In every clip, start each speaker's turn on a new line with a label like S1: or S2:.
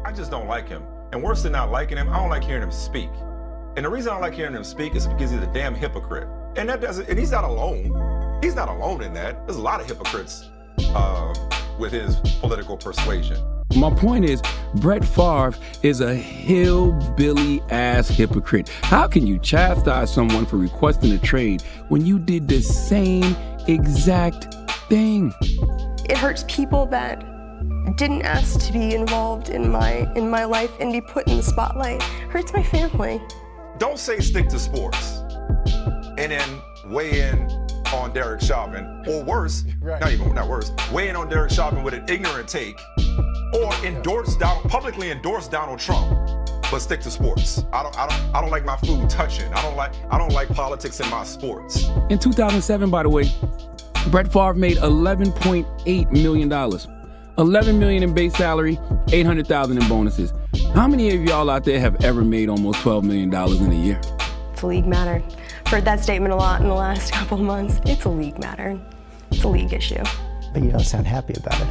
S1: I just don't like him. And worse than not liking him, I don't like hearing him speak. And the reason I don't like hearing him speak is because he's a damn hypocrite. And he's not alone. He's not alone in that. There's a lot of hypocrites with his political persuasion.
S2: My point is, Brett Favre is a hillbilly-ass hypocrite. How can you chastise someone for requesting a trade when you did the same exact thing?
S3: It hurts people that didn't ask to be involved in my life and be put in the spotlight. It hurts my family.
S1: Don't say stick to sports and then weigh in on Derek Chauvin, or worse, not worse, weigh in on Derek Chauvin with an ignorant take, or publicly endorse Donald Trump, but stick to sports. I don't like my food touching. I don't like politics in my sports.
S2: In 2007, by the way, Brett Favre made $11.8 million. $11 million in base salary, $800,000 in bonuses. How many of y'all out there have ever made almost $12 million in a year?
S3: It's a league matter. I've heard that statement a lot in the last couple of months. It's a league matter. It's a league issue.
S4: But you don't sound happy about it.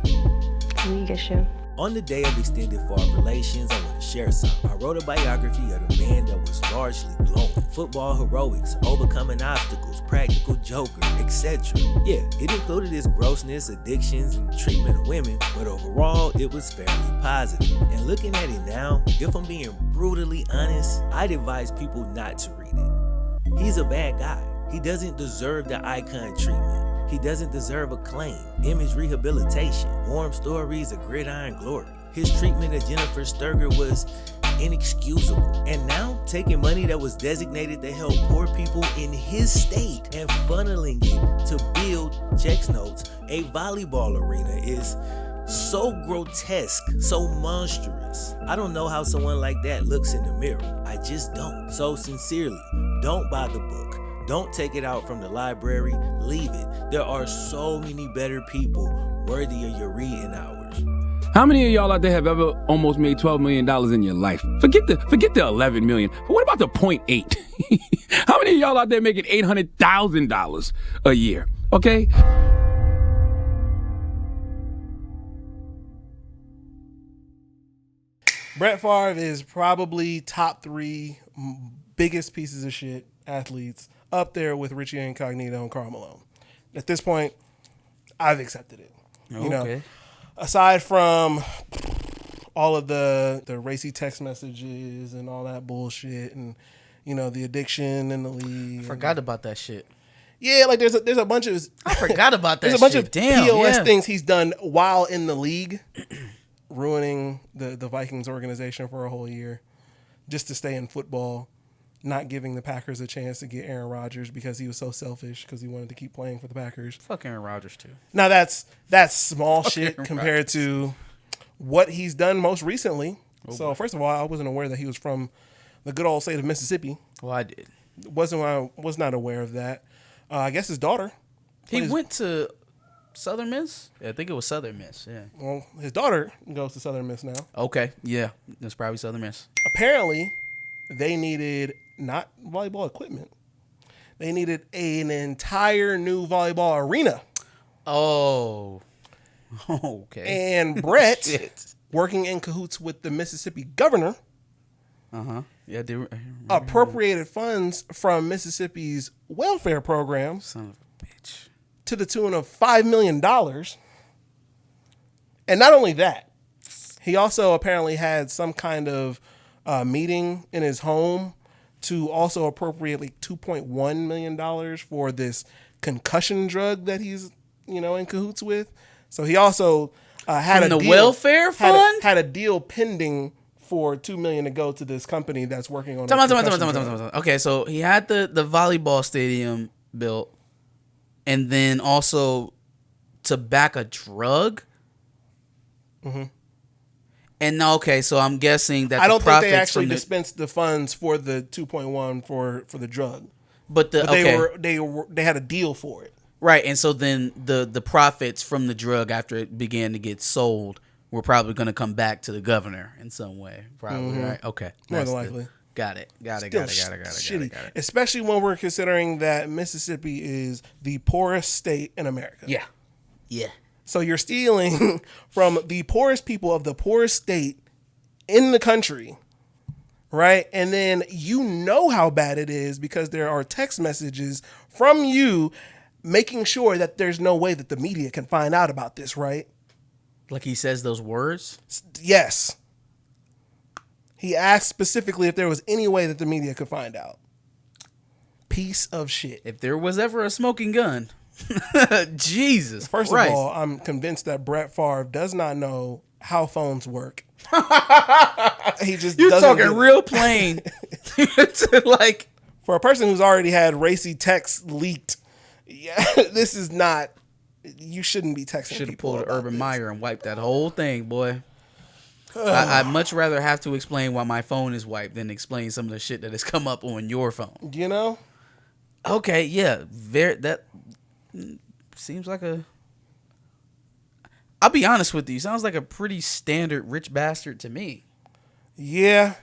S3: It's a league issue.
S5: On the day of extended foreign relations, I want to share something. I wrote a biography of the man that was largely glowing. Football heroics, overcoming obstacles, practical joker, etc. Yeah, it included his grossness, addictions, and treatment of women, but overall, it was fairly positive. And looking at it now, if I'm being brutally honest, I'd advise people not to read it. He's a bad guy. He doesn't deserve the icon treatment. He doesn't deserve acclaim, image rehabilitation, warm stories of gridiron glory. His treatment of Jennifer Sturger was inexcusable. And now, taking money that was designated to help poor people in his state and funneling it to build, checks notes, a volleyball arena is so grotesque, so monstrous. I don't know how someone like that looks in the mirror. I just don't. So sincerely, don't buy the book. Don't take it out from the library, leave it. There are so many better people worthy of your reading hours.
S2: How many of y'all out there have ever almost made $12 million in your life? Forget the 11 million. What about the 0.8? How many of y'all out there making $800,000 a year? Okay?
S6: Brett Favre is probably top 3 biggest pieces of shit athletes, up there with Richie Incognito and Karl Malone. At this point, I've accepted it. You know, aside from all of the racy text messages and all that bullshit, and you know the addiction in the league.
S7: I forgot about that shit.
S6: Yeah, like there's a bunch of
S7: I forgot about that.
S6: There's a bunch of
S7: Damn,
S6: POS things he's done while in the league, ruining the Vikings organization for a whole year, just to stay in football. Not giving the Packers a chance to get Aaron Rodgers because he was so selfish because he wanted to keep playing for the Packers.
S7: Fuck Aaron Rodgers too.
S6: Now that's small shit compared to what he's done most recently. So first of all, I wasn't aware that he was from the good old state of Mississippi.
S7: Well, I did.
S6: Was not aware of that. I guess his daughter.
S7: He went to Southern Miss? Yeah, I think it was Southern Miss, yeah.
S6: Well, his daughter goes to Southern Miss now.
S7: Okay, yeah. That's probably Southern Miss.
S6: Apparently, they needed not volleyball equipment. They needed an entire new volleyball arena.
S7: Oh. Okay.
S6: And Brett, working in cahoots with the Mississippi governor,
S7: yeah,
S6: appropriated funds from Mississippi's welfare program,
S7: son of a bitch,
S6: to the tune of $5 million. And not only that, he also apparently had some kind of meeting in his home to also appropriate like $2.1 million for this concussion drug that he's, in cahoots with. So he also had
S7: from the welfare fund
S6: had a deal pending for $2 million to go to this company that's working on.
S7: Okay, so he had the volleyball stadium built, and then also to back a drug.
S6: Mm-hmm.
S7: And okay, so I'm guessing that
S6: I don't think they actually dispensed the funds for the 2.1 for the drug,
S7: but
S6: they had a deal for it,
S7: right? And so then the profits from the drug after it began to get sold were probably going to come back to the governor in some way, probably, right? Okay,
S6: more than likely.
S7: Got it.
S6: Especially when we're considering that Mississippi is the poorest state in America.
S7: Yeah.
S6: So you're stealing from the poorest people of the poorest state in the country, right? And then you know how bad it is because there are text messages from you making sure that there's no way that the media can find out about this, right?
S7: Like he says those words?
S6: Yes. He asked specifically if there was any way that the media could find out. Piece of shit.
S7: If there was ever a smoking gun. Jesus
S6: First
S7: Christ.
S6: of all, I'm convinced that Brett Favre does not know how phones work. He just
S7: You're
S6: doesn't
S7: talking
S6: get it.
S7: real plain. Like,
S6: For a person who's already had racy texts leaked, yeah, this is not. You shouldn't be texting.
S7: should have
S6: people
S7: pulled
S6: about
S7: Urban
S6: this.
S7: Meyer and wiped that whole thing, boy. I'd much rather have to explain why my phone is wiped than explain some of the shit that has come up on your phone.
S6: You know?
S7: Okay, yeah, that seems like a. I'll be honest with you. Sounds like a pretty standard rich bastard to me.
S6: Yeah.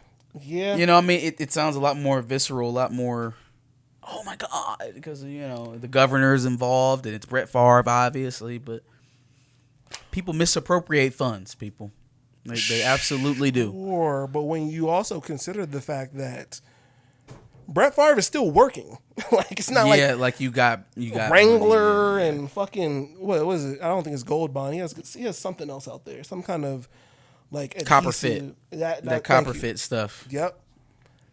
S6: Yeah.
S7: You know, I mean, it sounds a lot more visceral, a lot more. Oh my God, because the governor's involved and it's Brett Favre, obviously, but people misappropriate funds. People, they absolutely do.
S6: Sure, but when you also consider the fact that Brett Favre is still working, like it's not
S7: like you got
S6: Wrangler and fucking what was it? I don't think it's Gold Bond. He has something else out there, some kind of like
S7: Copper
S6: adhesive-
S7: Fit.
S6: That
S7: That copper
S6: thank you.
S7: fit stuff.
S6: Yep.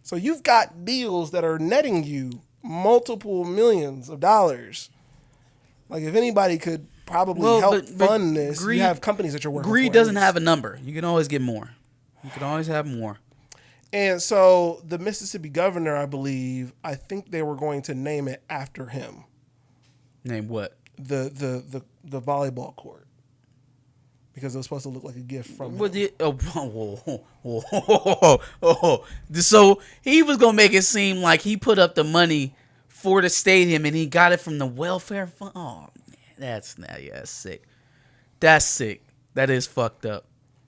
S6: So you've got deals that are netting you multiple millions of dollars. Like if anybody could probably help fund this, you have companies that you're working
S7: Greed
S6: for.
S7: doesn't have a number. You can always get more. You can always have more.
S6: And so the Mississippi governor, I think they were going to name it after him.
S7: Name what?
S6: The volleyball court. Because it was supposed to look like a gift from
S7: What
S6: him.
S7: So he was gonna make it seem like he put up the money for the stadium and he got it from the welfare fund. Oh man, that's sick. That's sick. That is fucked up.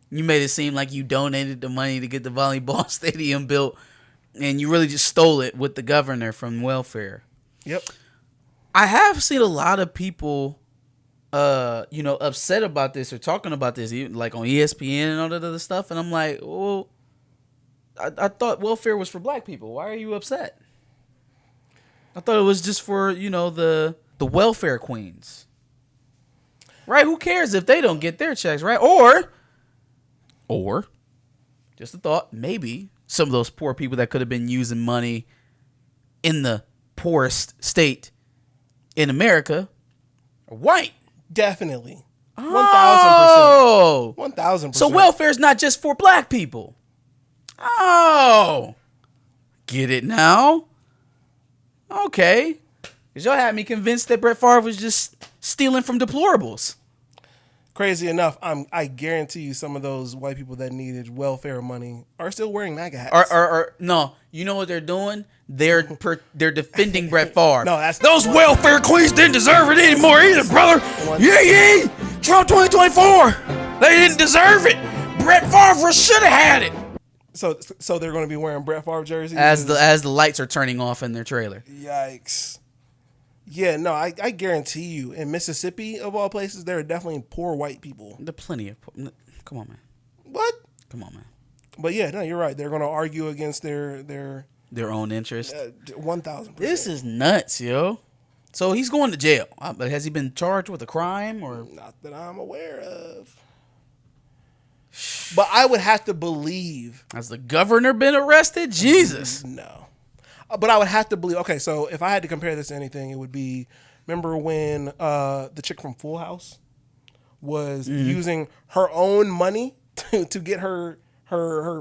S7: You made it seem like you donated the money to get the volleyball stadium built, and you really just stole it with the governor from welfare.
S6: Yep.
S7: I have seen a lot of people, upset about this or talking about this, even like on ESPN and all that other stuff. And I'm like, well, I thought welfare was for black people. Why are you upset? I thought it was just for, the welfare queens. Right? Who cares if they don't get their checks, right? Or, just a thought, maybe some of those poor people that could have been using money in the poorest state in America are white.
S6: Definitely. 1,000%.
S7: Oh.
S6: 1,000%.
S7: So welfare is not just for black people. Oh. Get it now? Okay. Because y'all had me convinced that Brett Favre was just stealing from deplorables.
S6: Crazy enough, I guarantee you some of those white people that needed welfare money are still wearing MAGA hats.
S7: No, you know what they're doing? They're defending Brett Favre.
S6: No, that's
S7: those welfare queens didn't deserve it anymore either, brother. Yeah. Trump 2024. They didn't deserve it. Brett Favre should have had it.
S6: So they're going to be wearing Brett Favre jerseys
S7: As the lights are turning off in their trailer.
S6: Yikes. Yeah, no, I guarantee you, in Mississippi, of all places, there are definitely poor white people.
S7: There are plenty of... Come on, man.
S6: What?
S7: Come on, man.
S6: But yeah, no, you're right. They're going to argue against their
S7: own interest.
S6: 1,000%.
S7: This is nuts, yo. So he's going to jail. But has he been charged with a crime or...
S6: Not that I'm aware of. But I would have to believe...
S7: Has the governor been arrested? Jesus.
S6: No. But I would have to believe... Okay, so if I had to compare this to anything, it would be... Remember when the chick from Full House was using her own money to get her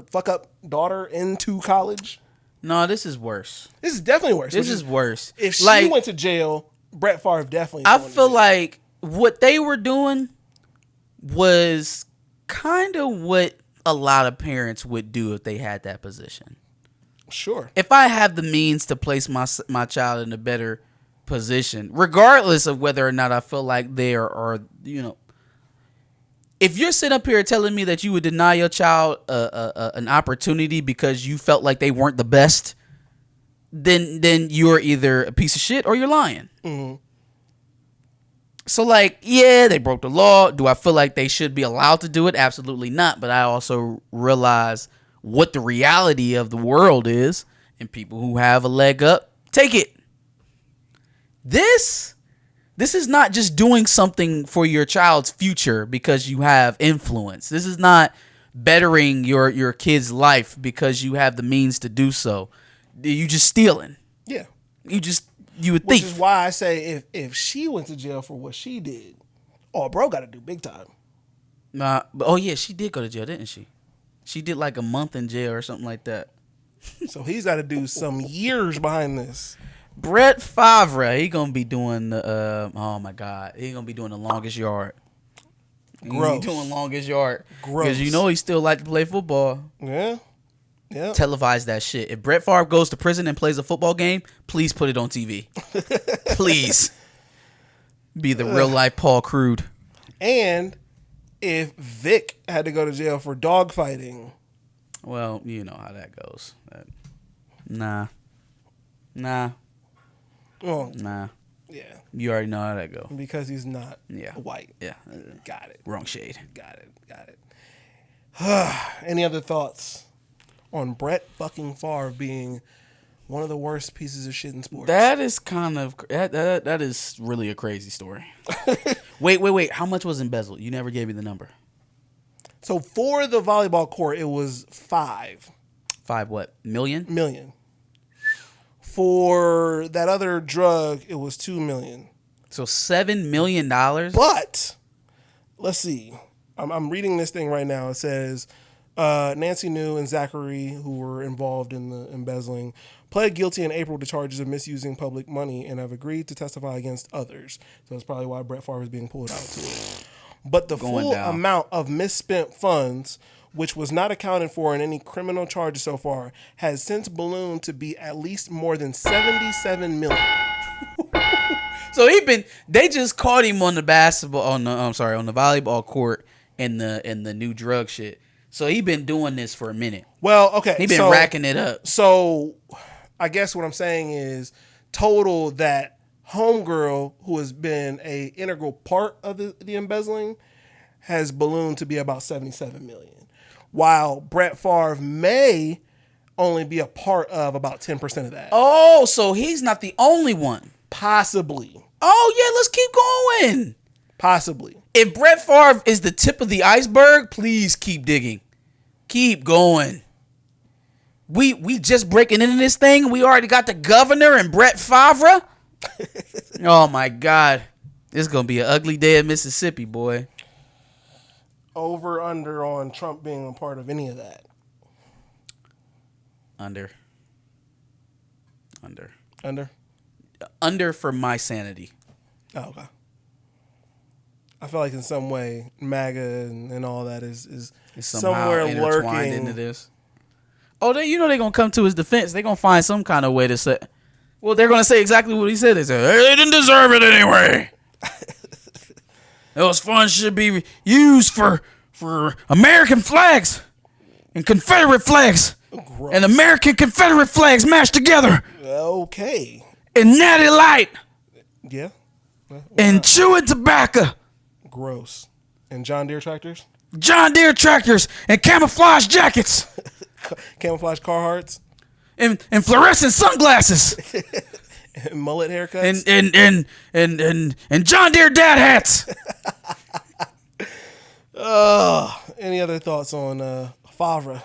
S6: fuck-up daughter into college?
S7: No, this is worse.
S6: This is definitely worse.
S7: This is worse.
S6: If she went to jail, Brett Favre definitely...
S7: I feel like what they were doing was kind of what a lot of parents would do if they had that position.
S6: Sure.
S7: If I have the means to place my child in a better position, regardless of whether or not I feel like they are if you're sitting up here telling me that you would deny your child an opportunity because you felt like they weren't the best, then you're either a piece of shit or you're lying.
S6: Mm-hmm.
S7: So, like, yeah, they broke the law. Do I feel like they should be allowed to do it? Absolutely not. But I also realize what the reality of the world is, and people who have a leg up, take it. This is not just doing something for your child's future because you have influence. This is not bettering your kid's life because you have the means to do so. You just stealing.
S6: Yeah.
S7: You a thief.
S6: Which is why I say if she went to jail for what she did, bro got to do big time.
S7: Oh yeah, she did go to jail, didn't she? She did like a month in jail or something like that.
S6: So he's got to do some years behind this.
S7: Brett Favre, he gonna be doing the oh my god, he gonna be doing the longest yard.
S6: Gross.
S7: Doing longest yard.
S6: Gross.
S7: Because you know he still like to play football.
S6: Yeah. Yeah.
S7: Televise that shit. If Brett Favre goes to prison and plays a football game, please put it on TV. Please. Be the real life Paul Crude.
S6: And if Vic had to go to jail for dog fighting.
S7: Well, you know how that goes. Nah.
S6: Well,
S7: Nah.
S6: yeah.
S7: You already know how that go.
S6: Because he's not
S7: Yeah.
S6: white.
S7: Yeah.
S6: Got it.
S7: Wrong shade.
S6: Got it. Any other thoughts on Brett fucking Favre being one of the worst pieces of shit in sports?
S7: That is kind of that is really a crazy story. Wait. How much was embezzled? You never gave me the number.
S6: So for the volleyball court, it was 5
S7: what? Million?
S6: million. For that other drug, it was 2 million.
S7: So $7 million?
S6: But let's see. I'm reading this thing right now. It says Nancy New and Zachary, who were involved in the embezzling, pled guilty in April to charges of misusing public money and have agreed to testify against others. So that's probably why Brett Favre is being pulled out too. But the full amount of misspent funds, which was not accounted for in any criminal charges so far, has since ballooned to be at least more than $77 million.
S7: So they just caught him on the on the volleyball court and the new drug shit. So he been doing this for a minute.
S6: Well, okay.
S7: He been racking it up.
S6: So I guess what I'm saying is total that homegirl, who has been a integral part of the embezzling, has ballooned to be about 77 million. While Brett Favre may only be a part of about 10% of that.
S7: Oh, so he's not the only one.
S6: Possibly.
S7: Oh, yeah, let's keep going.
S6: Possibly.
S7: If Brett Favre is the tip of the iceberg, please keep digging. Keep going. We just breaking into this thing. We already got the governor and Brett Favre. Oh, my God. This is going to be an ugly day in Mississippi, boy.
S6: Over, under on Trump being a part of any of that.
S7: Under.
S6: Under
S7: For my sanity.
S6: Oh, okay. I feel like in some way MAGA and all that is somewhere
S7: intertwined
S6: lurking
S7: into this. Oh, they're going to come to his defense. They're going to find some kind of way to say. Well, they're going to say exactly what he said. They said, hey, they didn't deserve it anyway. Those funds should be used for American flags and Confederate flags.
S6: Gross.
S7: And American Confederate flags mashed together.
S6: Okay.
S7: And Natty Light.
S6: Yeah.
S7: And chewing tobacco.
S6: Gross. And John Deere tractors?
S7: John Deere tractors and camouflage jackets.
S6: Camouflage Carhartts?
S7: And fluorescent sunglasses.
S6: And mullet haircuts?
S7: And John Deere dad hats.
S6: Any other thoughts on Favre?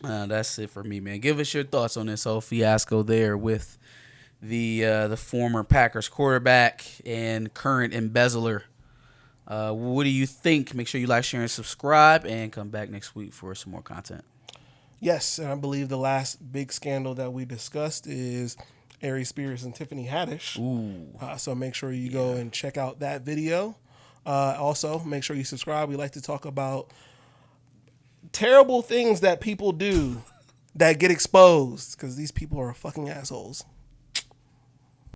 S7: That's it for me, man. Give us your thoughts on this whole fiasco there with the former Packers quarterback and current embezzler. What do you think? Make sure you like, share, and subscribe, and come back next week for some more content.
S6: Yes, and I believe the last big scandal that we discussed is Ari Spears and Tiffany Haddish.
S7: Ooh.
S6: So make sure you go and check out that video. Also, make sure you subscribe. We like to talk about terrible things that people do that get exposed because these people are fucking assholes.